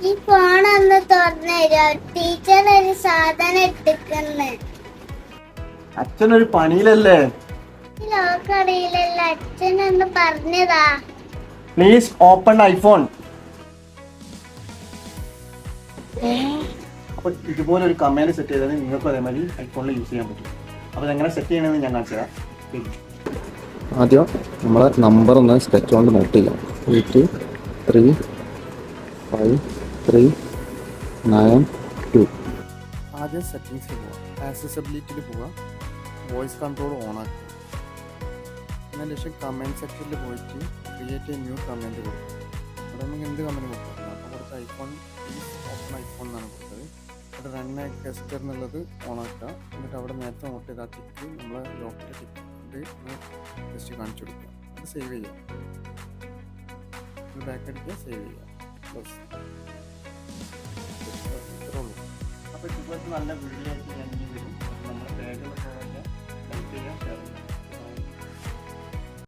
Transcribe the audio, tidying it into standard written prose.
ഈ ഫോൺ ഒന്ന് തുറന്നു തരുമോ? ടീച്ചർ ഒരു സാധനം ഇട്ടിക്കുന്നു. അച്ഛനൊരു പണിയിലല്ലേ? ലോക്കറിയില്ലല്ല, അച്ഛനൊന്ന് പറഞ്ഞതാ. Please open iPhone. അപ്പൊ ഇതുപോലെ ഒരു കമാൻഡ് സെറ്റ് ചെയ്താൽ നിങ്ങൾക്ക് അതേമാതിരി ഐഫോണിൽ യൂസ് ചെയ്യാൻ പറ്റും. അപ്പോൾ എങ്ങനെ സെറ്റ് ചെയ്യണമെന്ന് ഞാൻ കാണിച്ചു തരാം. ആദ്യം നമ്മളെ നമ്പർ ഒന്ന് സ്കെച്ച് കൊണ്ട് നോട്ട് ചെയ്യാം. 833539 ആദ്യം സെറ്റിങ്സിൽ പോവാം. ആക്സസിബിലിറ്റിയിൽ പോവുക. വോയിസ് കൺട്രോൾ ഓൺ ആക്കുക. അതിന് ശേഷം കമൻറ്റ് സെക്ഷനിൽ പോയിട്ട് ക്രിയേറ്റ് എ ന്യൂ കമൻറ്റ് കൊടുക്കുക. അവിടെ നമുക്ക് എന്ത് കമൻറ്റ് കൊടുക്കാം. അപ്പോൾ കൊടുത്ത ഐഫോൺ ഓപ്പൺ ഐഫോൺ എന്നാണ് കൊടുത്തത്. അവിടെ റൺ ടെസ്റ്റർ എന്നുള്ളത് ഓൺ ആക്കുക. എന്നിട്ട് അവിടെ നേരത്തെ നോട്ട് ചെയ്ത ടിക്ക് നമ്മൾ ലോക്കിൽ ടിക്ക് ജസ്റ്റ് കാണിച്ചു കൊടുക്കുക. അത് സേവ് ചെയ്യുക. ബാക്ക് അടിക്കുക, സേവ് ചെയ്യുക. പ്ലസ് ഇത്രേ ഉള്ളൂ. അപ്പോൾ ഇതുപോലത്തെ നല്ല വീഡിയോ ആയിട്ട് ഞാൻ ഇനി വരും. നമ്മുടെ പേജുകളൊക്കെ